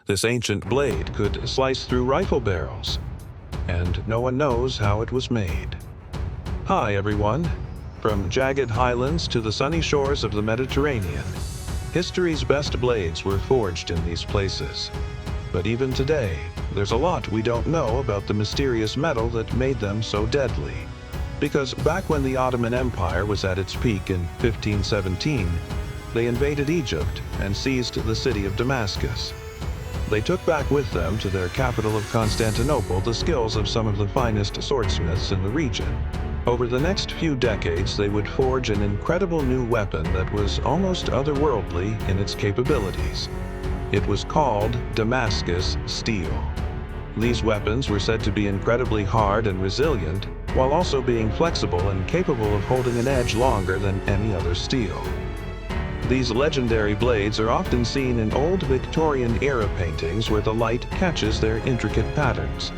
This ancient blade could slice through rifle barrels, and no one knows how it was made. Hi everyone! From jagged highlands to the sunny shores of the Mediterranean, history's best blades were forged in these places. But even today, there's a lot we don't know about the mysterious metal that made them so deadly. Because back when the Ottoman Empire was at its peak in 1517, they invaded Egypt and seized the city of Damascus. They took back with them to their capital of Constantinople the skills of some of the finest swordsmiths in the region. Over the next few decades, they would forge an incredible new weapon that was almost otherworldly in its capabilities. It was called Damascus steel. These weapons were said to be incredibly hard and resilient, while also being flexible and capable of holding an edge longer than any other steel. These legendary blades are often seen in old Victorian-era paintings where the light catches their intricate patterns.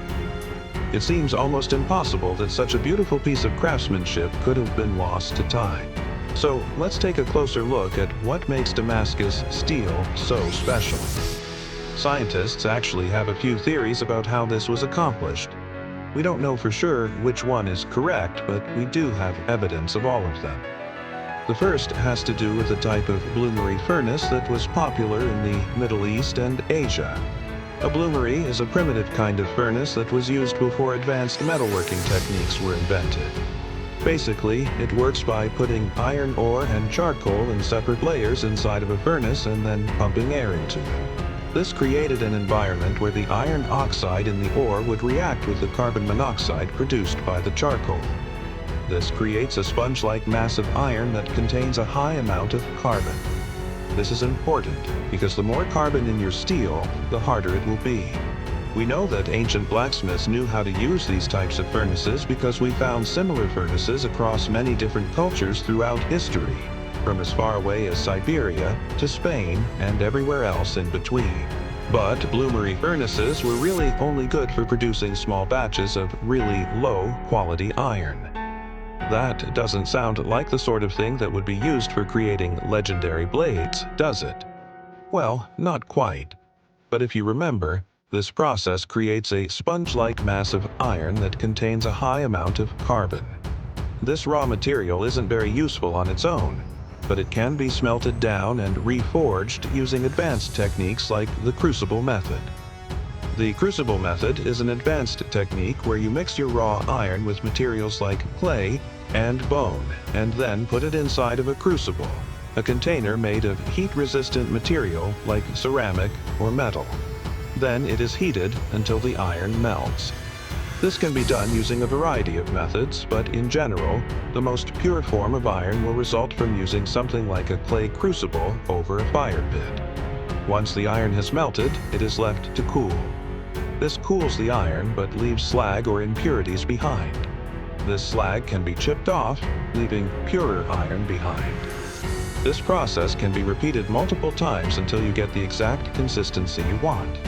It seems almost impossible that such a beautiful piece of craftsmanship could have been lost to time. So let's take a closer look at what makes Damascus steel so special. Scientists actually have a few theories about how this was accomplished. We don't know for sure which one is correct, but we do have evidence of all of them. The first has to do with a type of bloomery furnace that was popular in the Middle East and Asia. A bloomery is a primitive kind of furnace that was used before advanced metalworking techniques were invented. Basically, it works by putting iron ore and charcoal in separate layers inside of a furnace and then pumping air into it. This created an environment where the iron oxide in the ore would react with the carbon monoxide produced by the charcoal. This creates a sponge-like mass of iron that contains a high amount of carbon. This is important because the more carbon in your steel, the harder it will be. We know that ancient blacksmiths knew how to use these types of furnaces because we found similar furnaces across many different cultures throughout history, from as far away as Siberia to Spain and everywhere else in between. But bloomery furnaces were really only good for producing small batches of really low-quality iron. That doesn't sound like the sort of thing that would be used for creating legendary blades, does it? Well, not quite. But if you remember, this process creates a sponge-like mass of iron that contains a high amount of carbon. This raw material isn't very useful on its own, but it can be smelted down and reforged using advanced techniques like the crucible method. The crucible method is an advanced technique where you mix your raw iron with materials like clay and bone, and then put it inside of a crucible, a container made of heat-resistant material like ceramic or metal. Then it is heated until the iron melts. This can be done using a variety of methods, but in general, the most pure form of iron will result from using something like a clay crucible over a fire pit. Once the iron has melted, it is left to cool. This cools the iron but leaves slag or impurities behind. This slag can be chipped off, leaving purer iron behind. This process can be repeated multiple times until you get the exact consistency you want.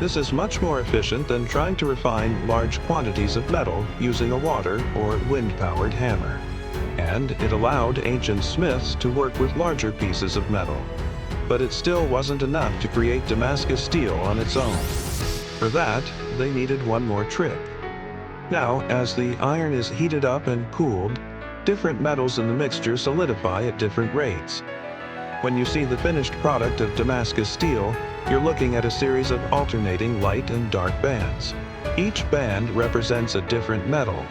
This is much more efficient than trying to refine large quantities of metal using a water or wind-powered hammer. And it allowed ancient smiths to work with larger pieces of metal. But it still wasn't enough to create Damascus steel on its own. For that, they needed one more trick. Now, as the iron is heated up and cooled, different metals in the mixture solidify at different rates. When you see the finished product of Damascus steel, you're looking at a series of alternating light and dark bands. Each band represents a different metal,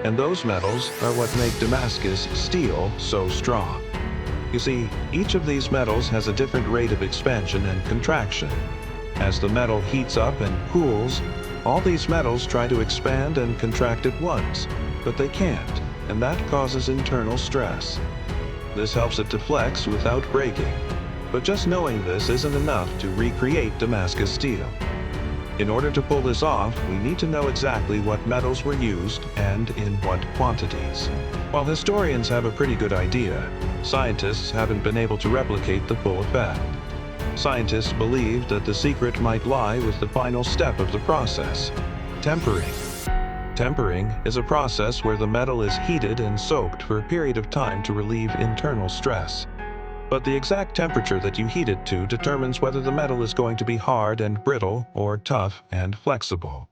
and those metals are what make Damascus steel so strong. You see, each of these metals has a different rate of expansion and contraction. As the metal heats up and cools, all these metals try to expand and contract at once, but they can't, and that causes internal stress. This helps it to flex without breaking. But just knowing this isn't enough to recreate Damascus steel. In order to pull this off, we need to know exactly what metals were used and in what quantities. While historians have a pretty good idea, scientists haven't been able to replicate the full effect. Scientists believe that the secret might lie with the final step of the process: tempering. Tempering is a process where the metal is heated and soaked for a period of time to relieve internal stress. But the exact temperature that you heat it to determines whether the metal is going to be hard and brittle or tough and flexible.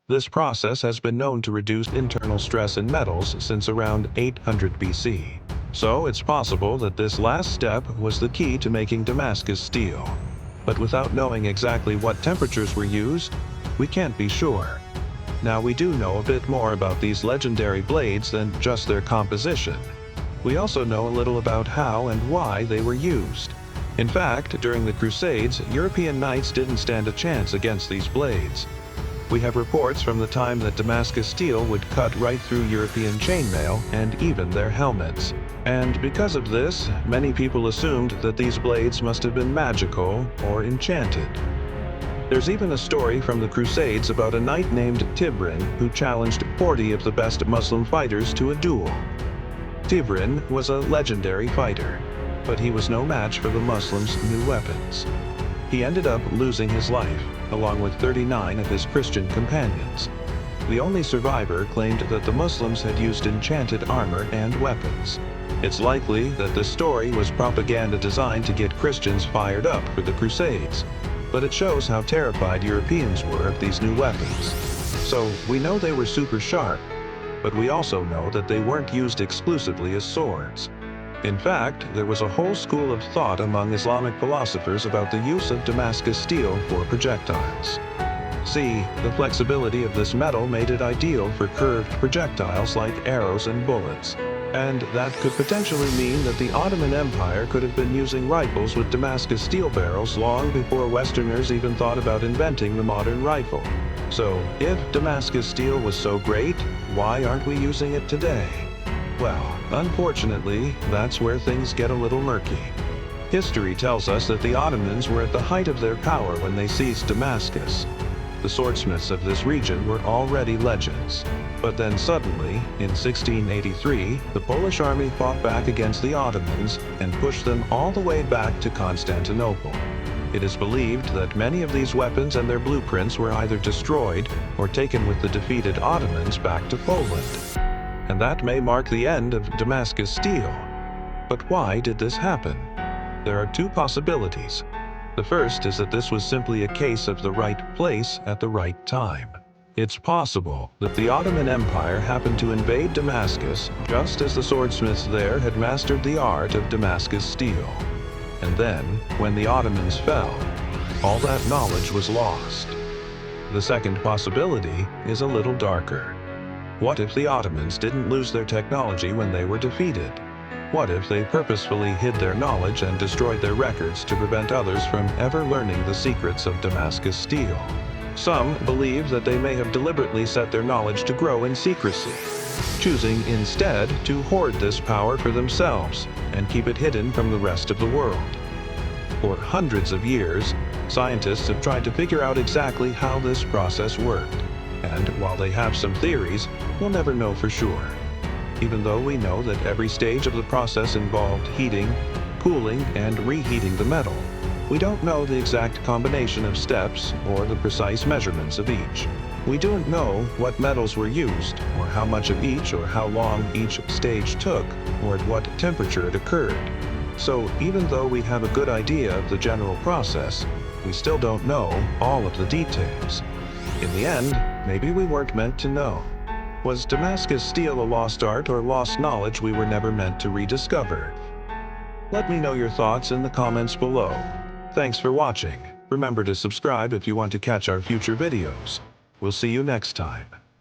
This process has been known to reduce internal stress in metals since around 800 BC. So it's possible that this last step was the key to making Damascus steel. But without knowing exactly what temperatures were used, we can't be sure. Now we do know a bit more about these legendary blades than just their composition. We also know a little about how and why they were used. In fact, during the Crusades, European knights didn't stand a chance against these blades. We have reports from the time that Damascus steel would cut right through European chainmail and even their helmets. And because of this, many people assumed that these blades must have been magical or enchanted. There's even a story from the Crusades about a knight named Tibrin who challenged 40 of the best Muslim fighters to a duel. Tibrin was a legendary fighter, but he was no match for the Muslims' new weapons. He ended up losing his life, along with 39 of his Christian companions. The only survivor claimed that the Muslims had used enchanted armor and weapons. It's likely that this story was propaganda designed to get Christians fired up for the Crusades, but it shows how terrified Europeans were of these new weapons. So we know they were super sharp, but we also know that they weren't used exclusively as swords. In fact, there was a whole school of thought among Islamic philosophers about the use of Damascus steel for projectiles. See, the flexibility of this metal made it ideal for curved projectiles like arrows and bullets. And that could potentially mean that the Ottoman Empire could have been using rifles with Damascus steel barrels long before Westerners even thought about inventing the modern rifle. So, if Damascus steel was so great, why aren't we using it today? Well, unfortunately, that's where things get a little murky. History tells us that the Ottomans were at the height of their power when they seized Damascus. The swordsmiths of this region were already legends. But then suddenly, in 1683, the Polish army fought back against the Ottomans and pushed them all the way back to Constantinople. It is believed that many of these weapons and their blueprints were either destroyed or taken with the defeated Ottomans back to Poland. And that may mark the end of Damascus steel. But why did this happen? There are two possibilities. The first is that this was simply a case of the right place at the right time. It's possible that the Ottoman Empire happened to invade Damascus just as the swordsmiths there had mastered the art of Damascus steel. And then, when the Ottomans fell, all that knowledge was lost. The second possibility is a little darker. What if the Ottomans didn't lose their technology when they were defeated? What if they purposefully hid their knowledge and destroyed their records to prevent others from ever learning the secrets of Damascus steel? Some believe that they may have deliberately set their knowledge to grow in secrecy, choosing instead to hoard this power for themselves and keep it hidden from the rest of the world. For hundreds of years, scientists have tried to figure out exactly how this process worked. And while they have some theories, we'll never know for sure. Even though we know that every stage of the process involved heating, cooling, and reheating the metal, we don't know the exact combination of steps or the precise measurements of each. We don't know what metals were used, or how much of each, or how long each stage took, or at what temperature it occurred. So even though we have a good idea of the general process, we still don't know all of the details. In the end, maybe we weren't meant to know. Was Damascus steel a lost art or lost knowledge we were never meant to rediscover? Let me know your thoughts in the comments below. Thanks for watching. Remember to subscribe if you want to catch our future videos. We'll see you next time.